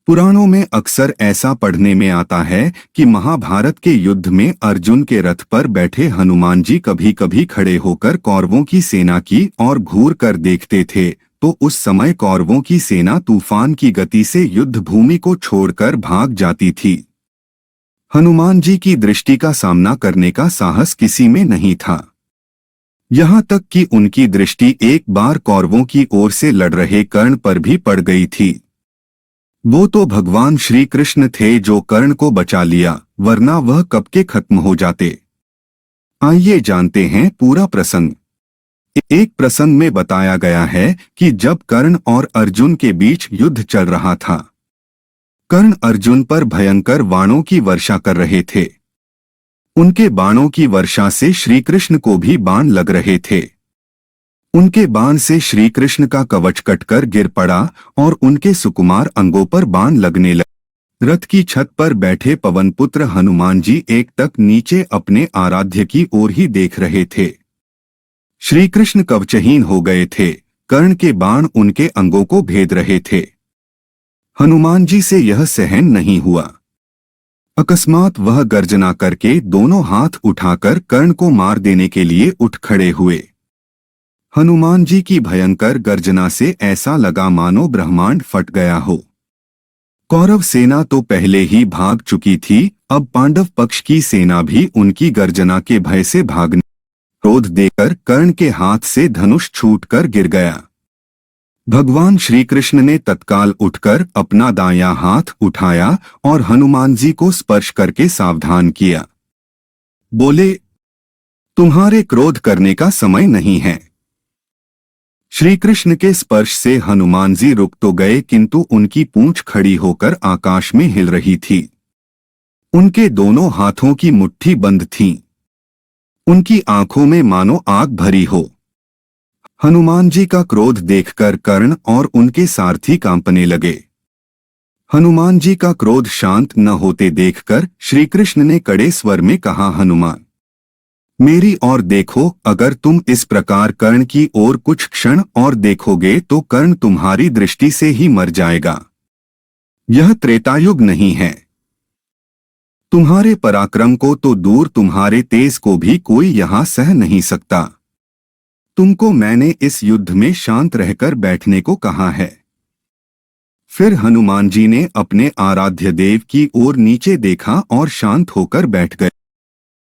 पुराणों में अक्सर ऐसा पढ़ने में आता है कि महाभारत के युद्ध में अर्जुन के रथ पर बैठे हनुमान जी कभी कभी खड़े होकर कौरवों की सेना की ओर घूर कर देखते थे, तो उस समय कौरवों की सेना तूफान की गति से युद्ध भूमि को छोड़कर भाग जाती थी। हनुमान जी की दृष्टि का सामना करने का साहस किसी में नहीं था। यहाँ तक कि उनकी दृष्टि एक बार कौरवों की ओर से लड़ रहे कर्ण पर भी पड़ गई थी। वो तो भगवान श्री कृष्ण थे जो कर्ण को बचा लिया, वरना वह कब के खत्म हो जाते। आइए जानते हैं पूरा प्रसंग। एक प्रसंग में बताया गया है कि जब कर्ण और अर्जुन के बीच युद्ध चल रहा था, कर्ण अर्जुन पर भयंकर बाणों की वर्षा कर रहे थे। उनके बाणों की वर्षा से श्री कृष्ण को भी बाण लग रहे थे। उनके बाण से श्री कृष्ण का कवच कटकर गिर पड़ा और उनके सुकुमार अंगों पर बाण लगने लगे। रथ की छत पर बैठे पवनपुत्र हनुमान जी एक तक नीचे अपने आराध्य की ओर ही देख रहे थे। श्री कृष्ण कवचहीन हो गए थे, कर्ण के बाण उनके अंगों को भेद रहे थे। हनुमान जी से यह सहन नहीं हुआ। अकस्मात वह गर्जना करके दोनों हाथ उठाकर कर्ण को मार देने के लिए उठ खड़े हुए। हनुमान जी की भयंकर गर्जना से ऐसा लगा मानो ब्रह्मांड फट गया हो। कौरव सेना तो पहले ही भाग चुकी थी, अब पांडव पक्ष की सेना भी उनकी गर्जना के भय से भागने क्रोध देकर कर्ण के हाथ से धनुष छूटकर गिर गया। भगवान श्री कृष्ण ने तत्काल उठकर अपना दायां हाथ उठाया और हनुमान जी को स्पर्श करके सावधान किया। बोले, तुम्हारे क्रोध करने का समय नहीं है। श्री कृष्ण के स्पर्श से हनुमान जी रुक तो गए, किंतु उनकी पूंछ खड़ी होकर आकाश में हिल रही थी। उनके दोनों हाथों की मुट्ठी बंद थी। उनकी आंखों में मानो आग भरी हो। हनुमान जी का क्रोध देखकर कर्ण और उनके सारथी कांपने लगे। हनुमान जी का क्रोध शांत न होते देखकर श्री कृष्ण ने कड़े स्वर में कहा, हनुमान, मेरी ओर देखो। अगर तुम इस प्रकार कर्ण की ओर कुछ क्षण और देखोगे तो कर्ण तुम्हारी दृष्टि से ही मर जाएगा। यह त्रेतायुग नहीं है। तुम्हारे पराक्रम को तो दूर, तुम्हारे तेज को भी कोई यहां सह नहीं सकता। तुमको मैंने इस युद्ध में शांत रहकर बैठने को कहा है। फिर हनुमान जी ने अपने आराध्य देव की ओर नीचे देखा और शांत होकर बैठ गए।